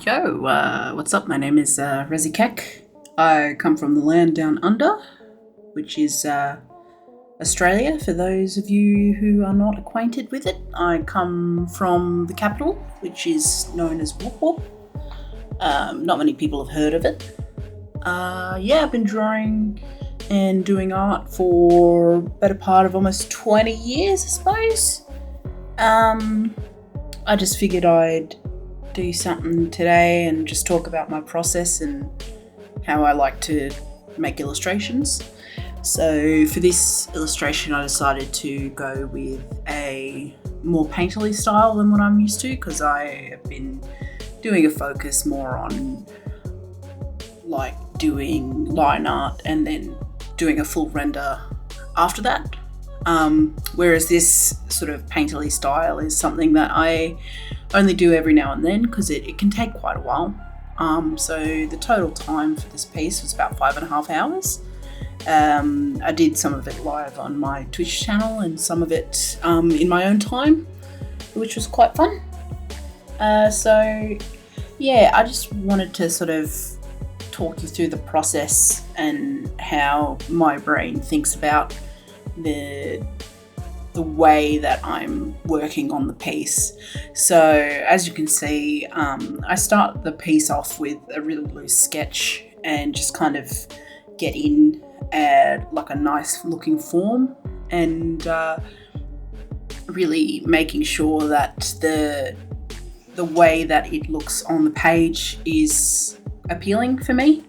Yo, what's up? My name is Rezi Kek. I come from the land down under, which is Australia, for those of you who are not acquainted with it. I come from the capital, which is known as Whoop Whoop. Not many people have heard of it. I've been drawing and doing art for the better part of almost 20 years, I suppose. I just figured I'd do something today and just talk about my process and how I like to make illustrations. So for this illustration, I decided to go with a more painterly style than what I'm used to, because I have been doing a focus more on like doing line art and then doing a full render after that. Whereas this sort of painterly style is something that I only do every now and then, because it can take quite a while. So the total time for this piece was about 5.5 hours. I did some of it live on my Twitch channel and some of it in my own time, which was quite fun. I just wanted to sort of talk you through the process and how my brain thinks about the way that I'm working on the piece. So as you can see, I start the piece off with a really loose sketch and just kind of get in at like a nice looking form, and really making sure that the way that it looks on the page is appealing for me.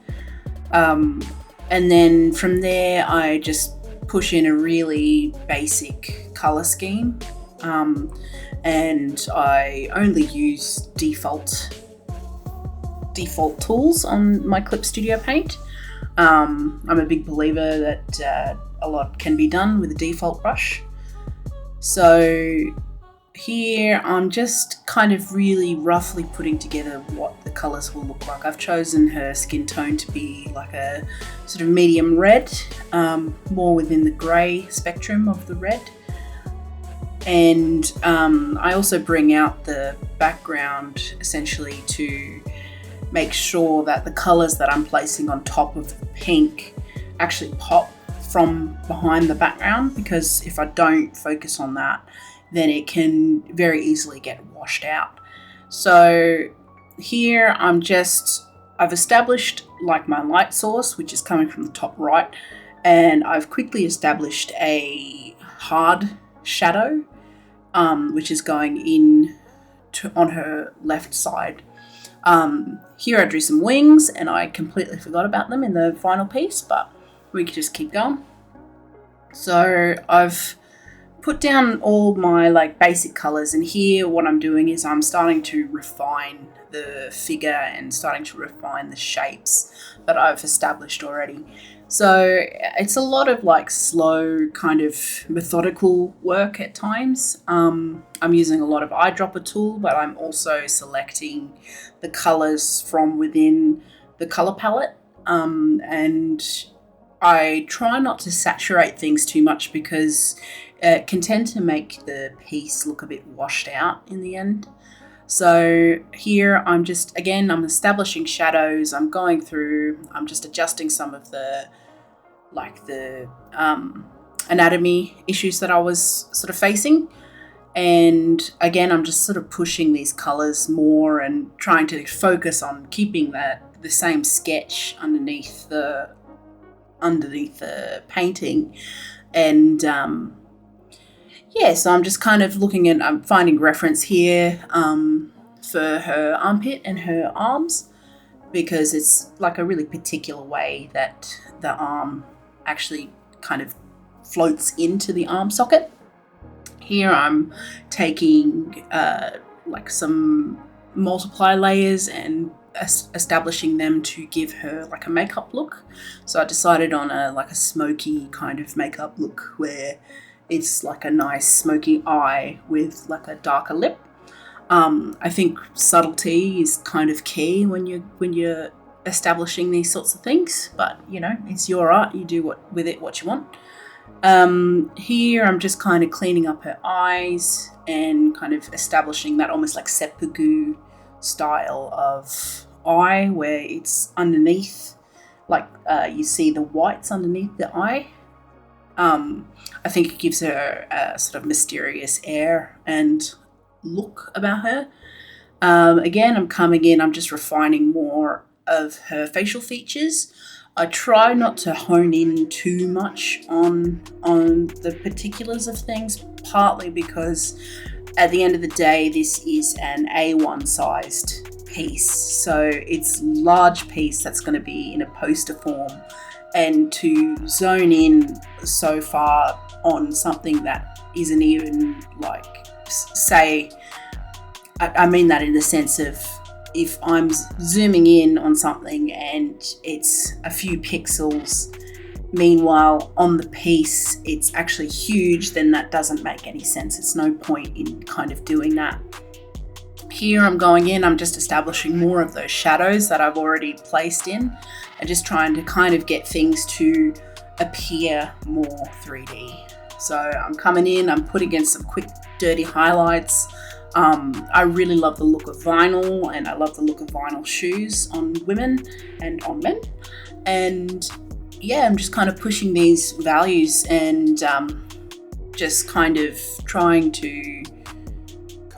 And then from there I just push in a really basic color scheme, and I only use default tools on my Clip Studio Paint. I'm a big believer that a lot can be done with a default brush. So here I'm just kind of really roughly putting together what the colours will look like. I've chosen her skin tone to be like a sort of medium red, more within the grey spectrum of the red. And I also bring out the background essentially to make sure that the colours that I'm placing on top of the pink actually pop from behind the background, because if I don't focus on that, then it can very easily get washed out. So here I've established like my light source, which is coming from the top right, and I've quickly established a hard shadow, which is going in on her left side. Here I drew some wings, and I completely forgot about them in the final piece, but we could just keep going. So I've put down all my like basic colors, and here what I'm doing is I'm starting to refine the figure and starting to refine the shapes that I've established already. So it's a lot of like slow kind of methodical work at times. I'm using a lot of eyedropper tool, but I'm also selecting the colors from within the color palette, and I try not to saturate things too much, because it can tend to make the piece look a bit washed out in the end. So here I'm establishing shadows. I'm going through, I'm just adjusting some of the anatomy issues that I was sort of facing. And again, I'm just sort of pushing these colors more and trying to focus on keeping the same sketch underneath the painting. And so I'm just kind of I'm finding reference here for her armpit and her arms, because it's like a really particular way that the arm actually kind of floats into the arm socket. Here I'm taking like some multiply layers and establishing them to give her like a makeup look. So I decided on a smoky kind of makeup look, where it's like a nice smoky eye with like a darker lip. I think subtlety is kind of key when you're establishing these sorts of things, but you know, it's your art, you do with it what you want. Here I'm just kind of cleaning up her eyes and kind of establishing that almost like seppuku style of eye where it's underneath, like you see the whites underneath the eye. I think it gives her a sort of mysterious air and look about her. Again, I'm coming in, I'm just refining more of her facial features. I try not to hone in too much on the particulars of things, partly because at the end of the day, this is an A1 sized piece. So it's a large piece that's going to be in a poster form, and to zone in so far on something that isn't even like, say, I mean that in the sense of, if I'm zooming in on something and it's a few pixels, meanwhile on the piece it's actually huge, then that doesn't make any sense. It's no point in kind of doing that. Here I'm going in, I'm just establishing more of those shadows that I've already placed in, and just trying to kind of get things to appear more 3D. So I'm coming in, I'm putting in some quick dirty highlights. I really love the look of vinyl, and I love the look of vinyl shoes on women and on men. And yeah, I'm just kind of pushing these values and just kind of trying to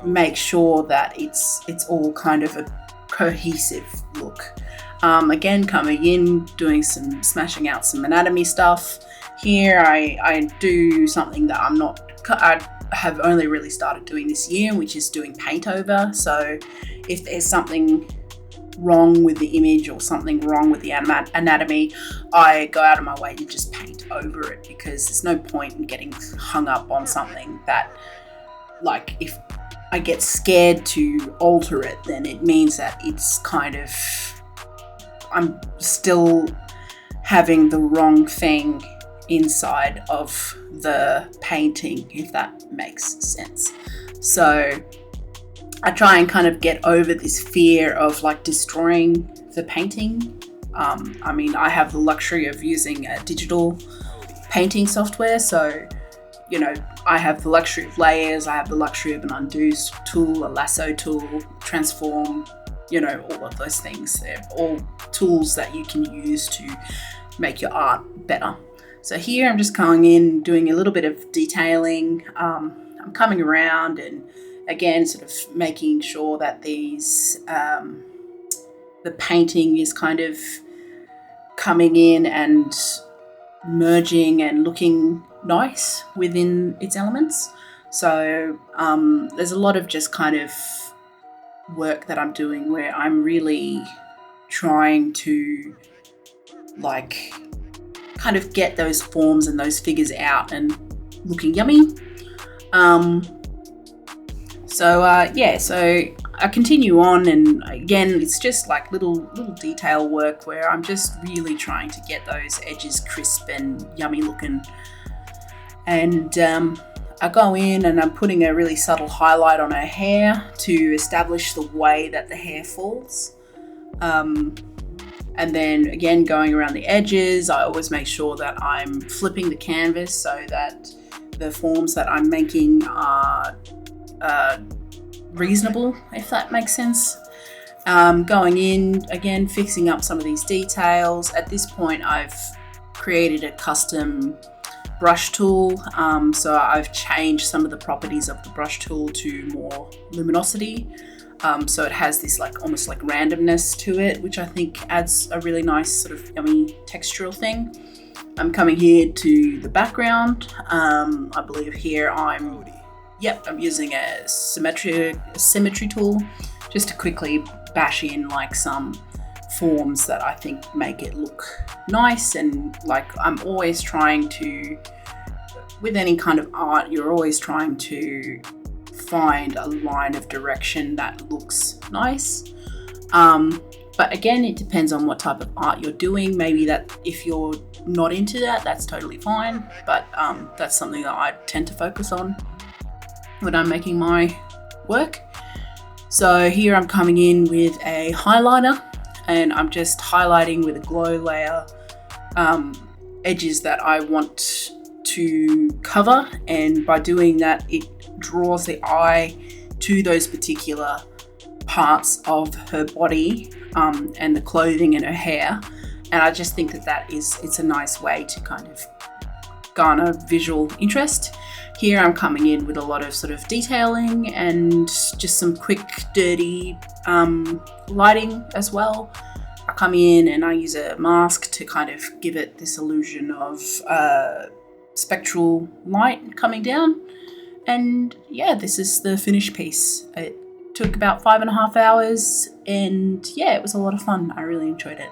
make sure that it's all kind of a cohesive look. Again, coming in, doing some smashing out some anatomy stuff. Here I do something that I have only really started doing this year, which is doing paint over. So if there's something wrong with the image or something wrong with the anatomy, I go out of my way to just paint over it, because there's no point in getting hung up on something that, like, if I get scared to alter it, then it means that it's kind of, I'm still having the wrong thing inside of the painting, if that makes sense. So I try and kind of get over this fear of like destroying the painting. I mean, I have the luxury of using a digital painting software, so you know, I have the luxury of layers, I have the luxury of an undo tool, a lasso tool, transform, you know, all of those things. They're all tools that you can use to make your art better. So here I'm just coming in, doing a little bit of detailing. I'm coming around and again, sort of making sure that these, the painting is kind of coming in and merging and looking nice within its elements. So there's a lot of just kind of work that I'm doing where I'm really trying to like kind of get those forms and those figures out and looking yummy. So I continue on, and again, it's just like little detail work where I'm just really trying to get those edges crisp and yummy looking. And I go in and I'm putting a really subtle highlight on her hair to establish the way that the hair falls. And then again, going around the edges, I always make sure that I'm flipping the canvas so that the forms that I'm making are reasonable, if that makes sense. Going in, again, fixing up some of these details. At this point, I've created a custom brush tool. So I've changed some of the properties of the brush tool to more luminosity. So it has this like almost like randomness to it, which I think adds a really nice sort of yummy textural thing. I'm coming here to the background. I believe here I'm using a symmetry tool just to quickly bash in like some forms that I think make it look nice. And like I'm always trying to, with any kind of art, you're always trying to find a line of direction that looks nice. But again, it depends on what type of art you're doing. Maybe that if you're not into that, that's totally fine. But that's something that I tend to focus on when I'm making my work. So here I'm coming in with a highlighter, and I'm just highlighting with a glow layer edges that I want to cover, and by doing that it draws the eye to those particular parts of her body and the clothing and her hair. And I just think that it's a nice way to kind of garner visual interest. Here I'm coming in with a lot of sort of detailing and just some quick, dirty lighting as well. I come in and I use a mask to kind of give it this illusion of spectral light coming down. And yeah, this is the finished piece. It took about 5.5 hours, and yeah, it was a lot of fun. I really enjoyed it.